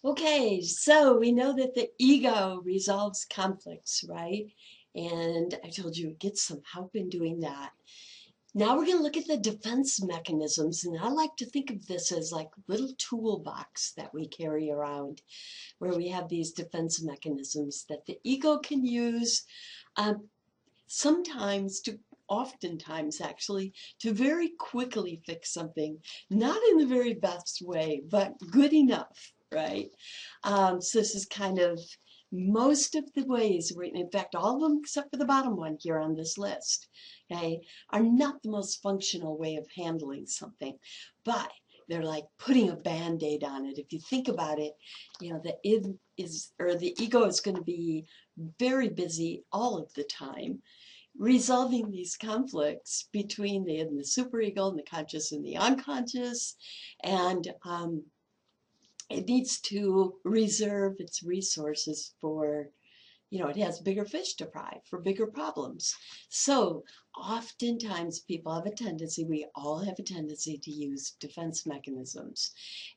Okay, so we know that the ego resolves conflicts, right? And I told you get some help in doing that. Now we're going to look at the defense mechanisms, and I like to think of this as like little toolbox that we carry around, where we have these defense mechanisms that the ego can use um, sometimes to oftentimes actually to very quickly fix something, not in the very best way, but good enough, right? So this is kind of most of the ways, in fact, all of them except for the bottom one here on this list, okay, are not the most functional way of handling something, but they're like putting a band-aid on it. If you think about it, the id is, or the ego is going to be very busy all of the time resolving these conflicts between the superego and the conscious and the unconscious. And it needs to reserve its resources for, it has bigger fish to fry for bigger problems. So oftentimes people have a tendency, we all have a tendency to use defense mechanisms.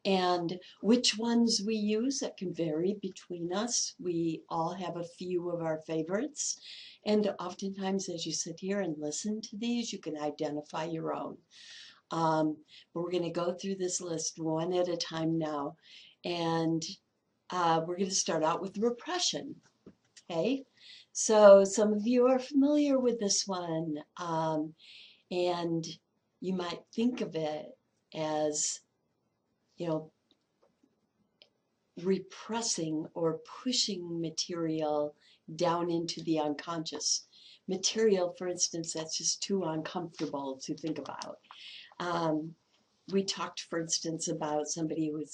And which ones we use, that can vary between us. We all have a few of our favorites. And oftentimes as you sit here and listen to these, you can identify your own. But we're going to go through this list one at a time now. And we're going to start out with repression. Okay, so some of you are familiar with this one, and you might think of it as, you know, repressing or pushing material down into the unconscious. Material, for instance, that's just too uncomfortable to think about. We talked, for instance, about somebody who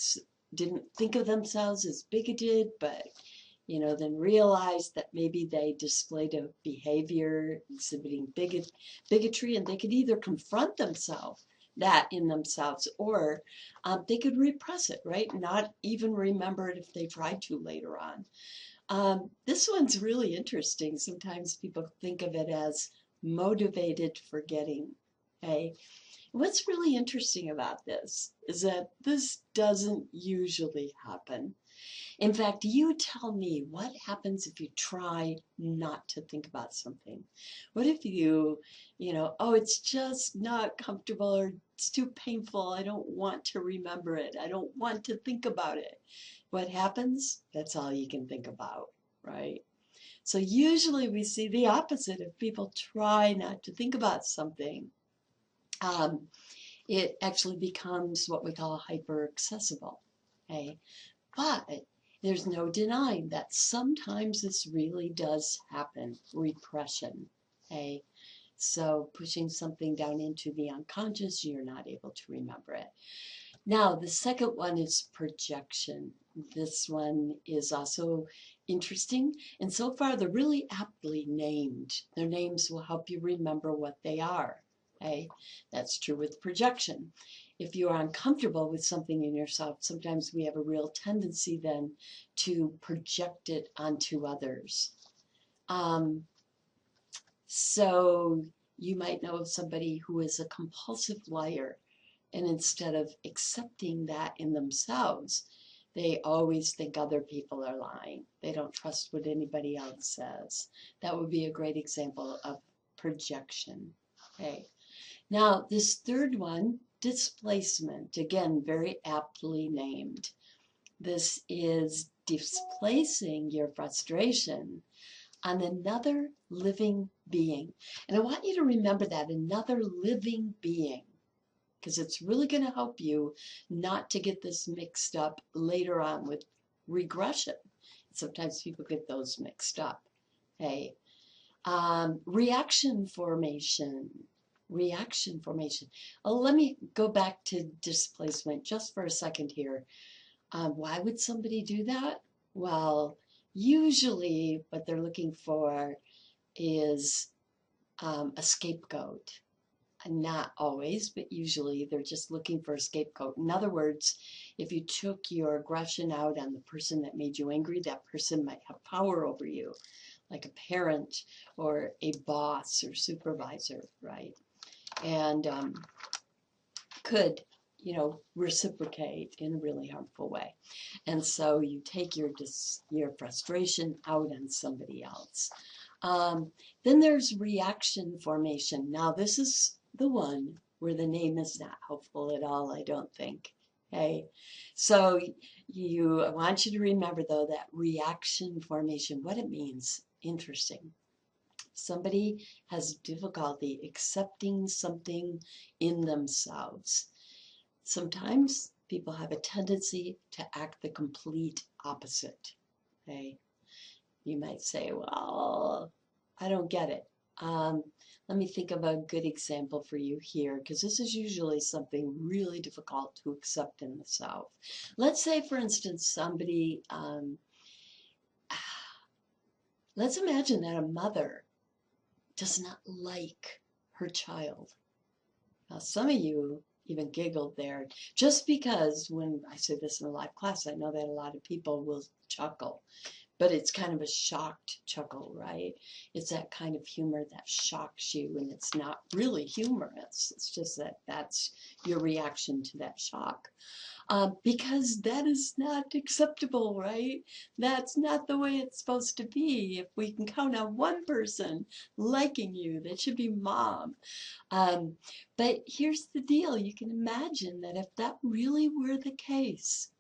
didn't think of themselves as bigoted, but then realized that maybe they displayed a behavior exhibiting bigotry, and they could either confront that in themselves, or they could repress it, right? Not even remember it if they tried to later on. This one's really interesting. Sometimes people think of it as motivated forgetting. Okay. What's really interesting about this is that this doesn't usually happen. In fact, you tell me what happens if you try not to think about something. What if oh, it's just not comfortable, or it's too painful. I don't want to remember it. I don't want to think about it. What happens? That's all you can think about, right? So usually we see the opposite. If people try not to think about something, um, it actually becomes what we call hyper accessible. Okay? But there's no denying that sometimes this really does happen, repression. Okay? So pushing something down into the unconscious, you're not able to remember it. Now, the second one is projection. This one is also interesting. And so far, they're really aptly named. Their names will help you remember what they are. Okay? That's true with projection. If you are uncomfortable with something in yourself, sometimes we have a real tendency then to project it onto others. So you might know of somebody who is a compulsive liar, and instead of accepting that in themselves, they always think other people are lying. They don't trust what anybody else says. That would be a great example of projection. Okay. Now, this third one, displacement, again, very aptly named. This is displacing your frustration on another living being. And I want you to remember that, another living being, because it's really going to help you not to get this mixed up later on with regression. Sometimes people get those mixed up. Okay. Reaction formation. Reaction formation. Let me go back to displacement just for a second here. Why would somebody do that? Well, usually what they're looking for is a scapegoat. Not always, but usually they're just looking for a scapegoat. In other words, if you took your aggression out on the person that made you angry, that person might have power over you, like a parent or a boss or supervisor, right? And could reciprocate in a really harmful way. And so you take your frustration out on somebody else. Then there's reaction formation. Now this is the one where the name is not helpful at all, I don't think. Okay, so I want you to remember though that reaction formation, what it means. Interesting. Somebody has difficulty accepting something in themselves. Sometimes people have a tendency to act the complete opposite. Okay? You might say, well, I don't get it. Let me think of a good example for you here, because this is usually something really difficult to accept in the South. Let's say, for instance, somebody, let's imagine that a mother does not like her child. Now, some of you even giggled there, just because when I say this in a live class, I know that a lot of people will chuckle, but it's kind of a shocked chuckle, right? It's that kind of humor that shocks you, and it's not really humorous. It's just that that's your reaction to that shock. Because that is not acceptable, right? That's not the way it's supposed to be. If we can count on one person liking you, that should be mom. But here's the deal. You can imagine that if that really were the case,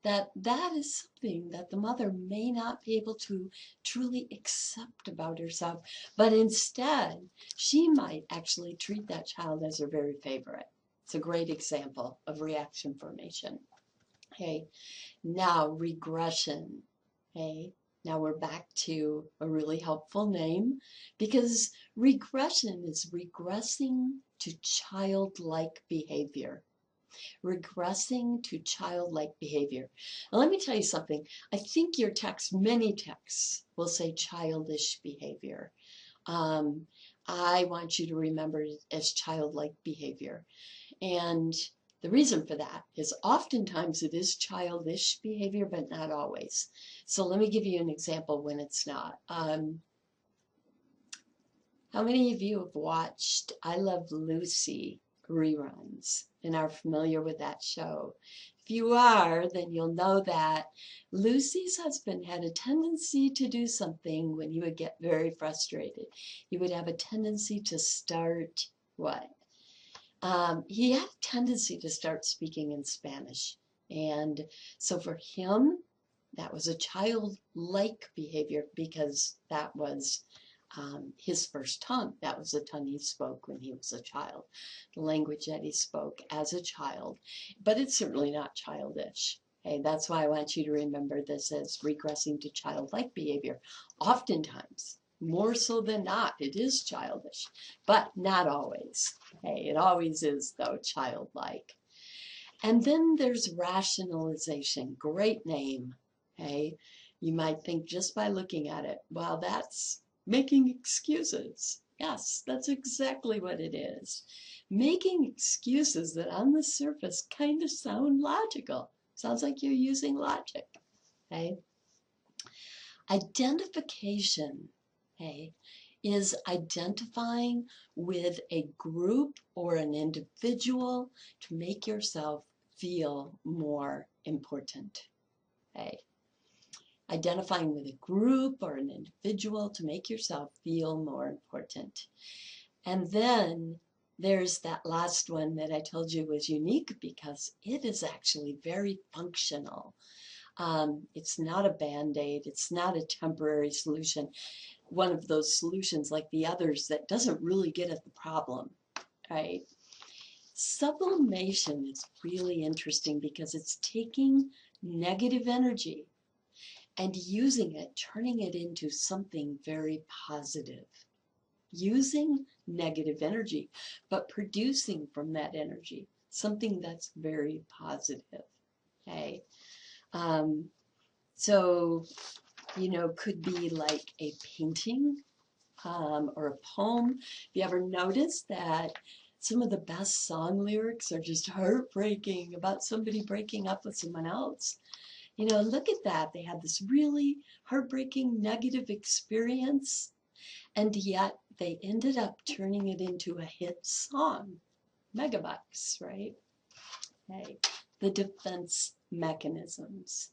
that is something that the mother may not be able to truly accept about herself, but instead she might actually treat that child as her very favorite. It's a great example of reaction formation. Okay, now regression. Okay, now we're back to a really helpful name, because regression is regressing to childlike behavior. Regressing to childlike behavior. Now, let me tell you something. I think your text, many texts, will say childish behavior. I want you to remember it as childlike behavior. And the reason for that is oftentimes it is childish behavior, but not always. So let me give you an example when it's not. How many of you have watched I Love Lucy reruns and are familiar with that show? If you are, then you'll know that Lucy's husband had a tendency to do something when he would get very frustrated. He would have a tendency to start what? He had a tendency to start speaking in Spanish. And so for him, that was a childlike behavior, because that was his first tongue. That was the tongue he spoke when he was a child, the language that he spoke as a child. But it's certainly not childish. Okay, that's why I want you to remember this as regressing to childlike behavior. Oftentimes, more so than not, it is childish, but not always. Okay, it always is, though, childlike. And then there's rationalization. Great name. Okay, you might think just by looking at it, well, that's making excuses. Yes, that's exactly what it is. Making excuses that on the surface kind of sound logical. Sounds like you're using logic. Okay? Identification, okay, is identifying with a group or an individual to make yourself feel more important. Okay? Identifying with a group or an individual to make yourself feel more important. And then there's that last one that I told you was unique, because it is actually very functional. It's not a band-aid. It's not a temporary solution. One of those solutions like the others that doesn't really get at the problem, right? Sublimation is really interesting because it's taking negative energy and using it, turning it into something very positive. Using negative energy, but producing from that energy something that's very positive. Okay. So, could be like a painting or a poem. Have you ever noticed that some of the best song lyrics are just heartbreaking, about somebody breaking up with someone else? Look at that. They had this really heartbreaking negative experience, and yet they ended up turning it into a hit song. Megabucks, right? Okay. The defense mechanisms.